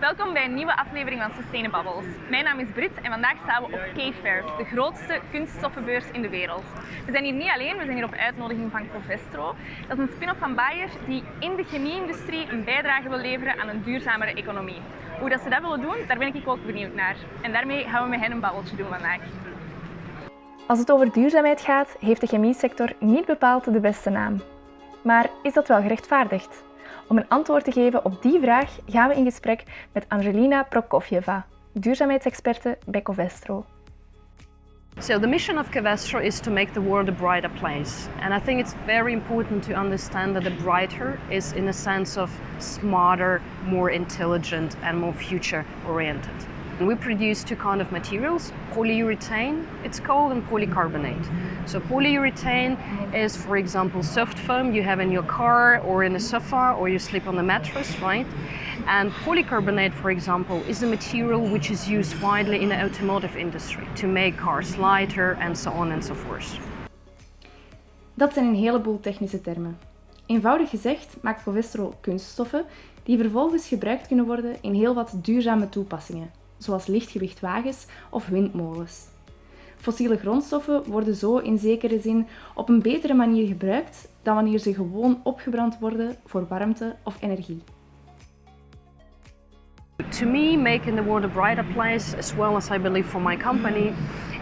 Welkom bij een nieuwe aflevering van Sustainabubbles. Mijn naam is Brit en vandaag staan we op Covestro, de grootste kunststoffenbeurs in de wereld. We zijn hier niet alleen, we zijn hier op uitnodiging van Covestro. Dat is een spin-off van Bayer die in de chemie-industrie een bijdrage wil leveren aan een duurzamere economie. Hoe dat ze dat willen doen, daar ben ik ook benieuwd naar. En daarmee gaan we met hen een babbeltje doen vandaag. Als het over duurzaamheid gaat, heeft de chemiesector niet bepaald de beste naam. Maar is dat wel gerechtvaardigd? Om een antwoord te geven op die vraag gaan we in gesprek met Angelina Prokovyeva, duurzaamheidsexperte bij Covestro. So the mission of Covestro is to make the world a brighter place. And I think it's very important to understand that the brighter is in a sense of smarter, more intelligent and more future oriented. We produce two kinds of materials, polyurethane, it's called, and polycarbonate. So polyurethane is, for example, soft foam you have in your car or in a sofa or you sleep on the mattress, right? And polycarbonate, for example, is a material which is used widely in the automotive industry to make cars lighter and so on and so forth. Dat zijn een heleboel technische termen. Eenvoudig gezegd maakt Covestro kunststoffen die vervolgens gebruikt kunnen worden in heel wat duurzame toepassingen, zoals lichtgewichtwagens of windmolens. Fossiele grondstoffen worden zo in zekere zin op een betere manier gebruikt dan wanneer ze gewoon opgebrand worden voor warmte of energie. To me, making the world a brighter place, as well as I believe for my company,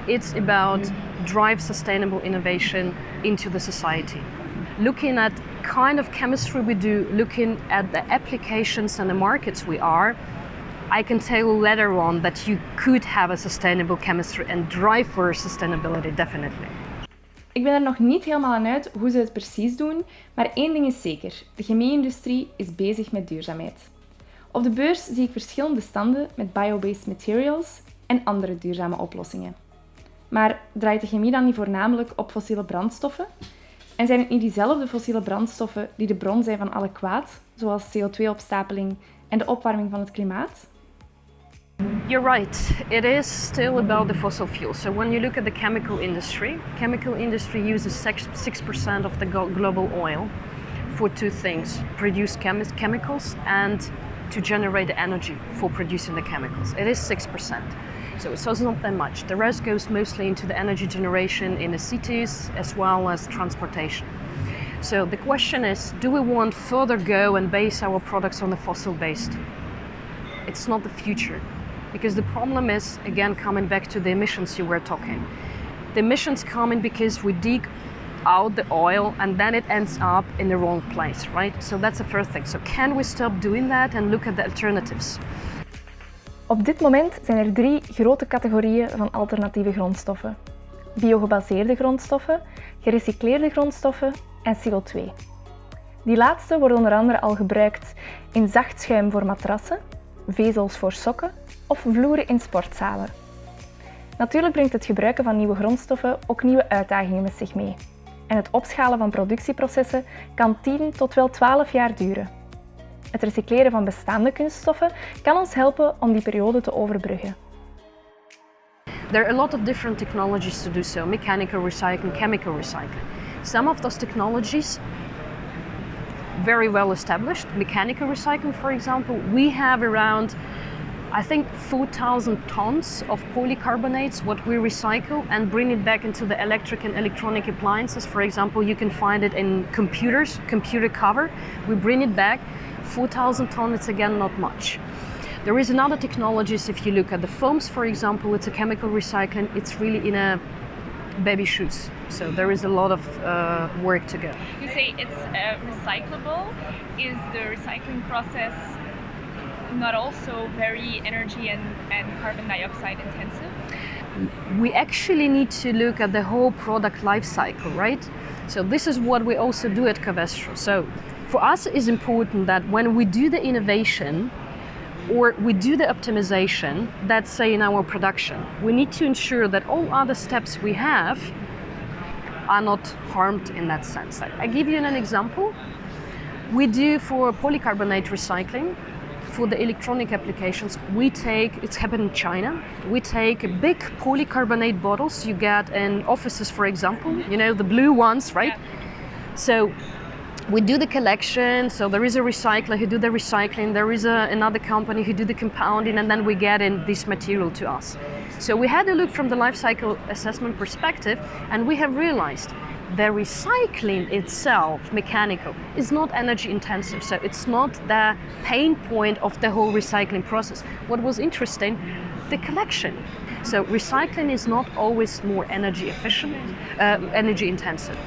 it's about drive sustainable innovation into the society. Looking at kind of chemistry we do, looking at the applications and the markets we are, I can tell later on that you could have a sustainable chemistry and drive for sustainability, definitely. Ik ben er nog niet helemaal aan uit hoe ze het precies doen, maar één ding is zeker. De chemie-industrie is bezig met duurzaamheid. Op de beurs zie ik verschillende standen met bio-based materials en andere duurzame oplossingen. Maar draait de chemie dan niet voornamelijk op fossiele brandstoffen? En zijn het niet diezelfde fossiele brandstoffen die de bron zijn van alle kwaad, zoals CO2-opstapeling en de opwarming van het klimaat? You're right. It is still about the fossil fuels. So when you look at the chemical industry uses 6% of the global oil for two things: produce chemicals and to generate the energy for producing the chemicals. It is 6%. So it's not that much. The rest goes mostly into the energy generation in the cities as well as transportation. So the question is, do we want further go and base our products on the fossil-based? It's not the future. Because the problem is, again, coming back to the emissions you were talking. The emissions coming because we dig out the oil and then it ends up in the wrong place, right? So that's the first thing. So can we stop doing that and look at the alternatives? Op dit moment zijn er 3 grote categorieën van alternatieve grondstoffen. Biogebaseerde grondstoffen, gerecycleerde grondstoffen en CO2. Die laatste worden onder andere al gebruikt in zacht schuim voor matrassen, vezels voor sokken of vloeren in sportzalen. Natuurlijk brengt het gebruiken van nieuwe grondstoffen ook nieuwe uitdagingen met zich mee. En het opschalen van productieprocessen kan 10 tot wel 12 jaar duren. Het recycleren van bestaande kunststoffen kan ons helpen om die periode te overbruggen. There are a lot of different technologies to do so: mechanical recycling, chemical recycling. Some of those technologies very well established. Mechanical recycling, for example, we have around, I think, 4,000 tons of polycarbonates what we recycle and bring it back into the electric and electronic appliances. For example, you can find it in computers, computer cover. We bring it back. 4,000 tons, it's again not much. There is another technologies, if you look at the foams, for example, it's a chemical recycling. It's really in a baby shoes. So there is a lot of work to go. You say it's recyclable. Is the recycling process not also very energy and carbon dioxide intensive? We actually need to look at the whole product life cycle, right? So this is what we also do at Covestro. So for us it's important that when we do the innovation or we do the optimization, that's say in our production, we need to ensure that all other steps we have are not harmed in that sense. I give you an example. We do for polycarbonate recycling, for the electronic applications, we take, it's happened in China, we take big polycarbonate bottles you get in offices, for example, you know, the blue ones, right? Yeah. So We do the collection, so there is a recycler who do the recycling, there is another company who do the compounding, and then we get in this material to us. So we had a look from the life cycle assessment perspective, and we have realized the recycling itself, mechanical, is not energy intensive, so it's not the pain point of the whole recycling process. What was interesting, the collection. So recycling is not always more energy efficient, energy intensive.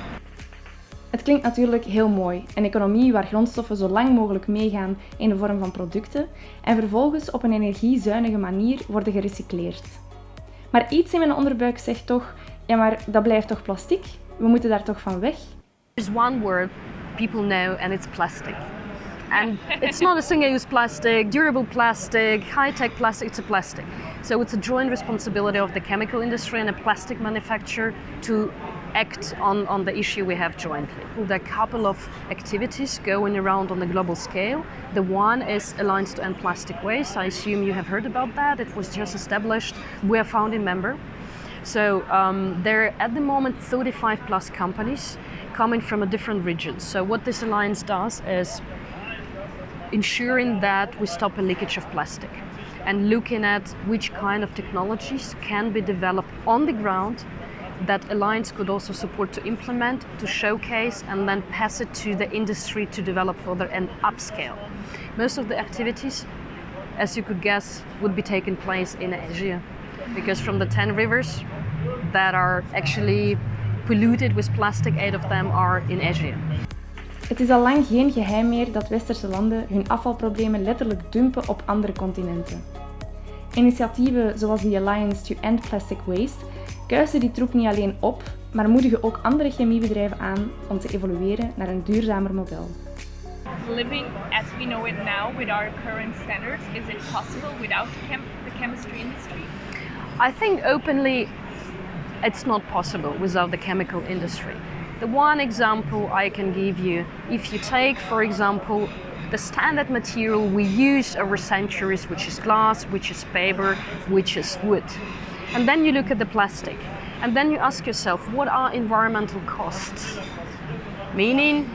Het klinkt natuurlijk heel mooi, een economie waar grondstoffen zo lang mogelijk meegaan in de vorm van producten en vervolgens op een energiezuinige manier worden gerecycleerd. Maar iets in mijn onderbuik zegt toch, ja maar dat blijft toch plastic? We moeten daar toch van weg? There's one word people know and it's plastic. And it's not a single-use plastic, durable plastic, high-tech plastic, it's a plastic. So it's a joint responsibility of the chemical industry and a plastic manufacturer to act on the issue we have jointly. There are a couple of activities going around on the global scale. The one is Alliance to End Plastic Waste. I assume you have heard about that. It was just established. We are founding member. So there are at the moment 35 plus companies coming from a different regions. So what this alliance does is ensuring that we stop a leakage of plastic and looking at which kind of technologies can be developed on the ground that Alliance could also support to implement, to showcase, and then pass it to the industry to develop further and upscale. Most of the activities, as you could guess, would be taking place in Asia, because from the 10 rivers that are actually polluted with plastic, 8 of them are in Asia. Het is al lang geen geheim meer dat westerse landen hun afvalproblemen letterlijk dumpen op andere continenten. Initiatieven zoals de Alliance to End Plastic Waste kuisen die troep niet alleen op, maar moedigen ook andere chemiebedrijven aan om te evolueren naar een duurzamer model. Living as we know it now with our current standards, is it possible without the chemistry industry? I think openly it's not possible without the chemical industry. The one example I can give you, if you take, for example, the standard material we use over centuries, which is glass, which is paper, which is wood. And then you look at the plastic, and then you ask yourself, what are environmental costs? Meaning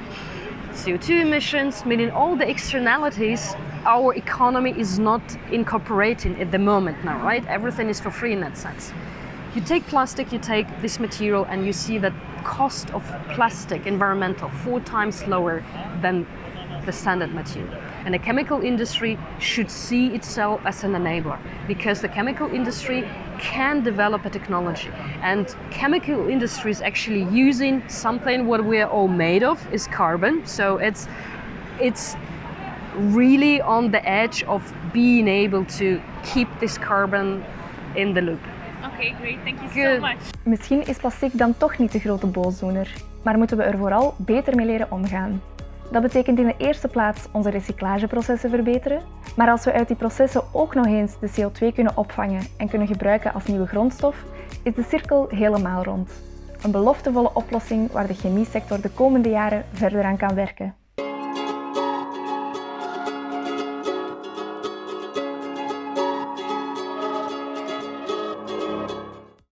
CO2 emissions, meaning all the externalities our economy is not incorporating at the moment now, right? Everything is for free in that sense. You take plastic, you take this material, and you see that cost of plastic, environmental, 4 times lower than the standard material. And the chemical industry should see itself as an enabler, because the chemical industry can develop a technology, and chemical industry is actually using something what we are all made of is carbon. So it's really on the edge of being able to keep this carbon in the loop. Okay, great. Thank you so much. Misschien is plastic dan toch niet de grote boosdoener, maar moeten we er vooral beter mee leren omgaan. Dat betekent in de eerste plaats onze recyclageprocessen verbeteren, maar als we uit die processen ook nog eens de CO2 kunnen opvangen en kunnen gebruiken als nieuwe grondstof, is de cirkel helemaal rond. Een beloftevolle oplossing waar de chemiesector de komende jaren verder aan kan werken.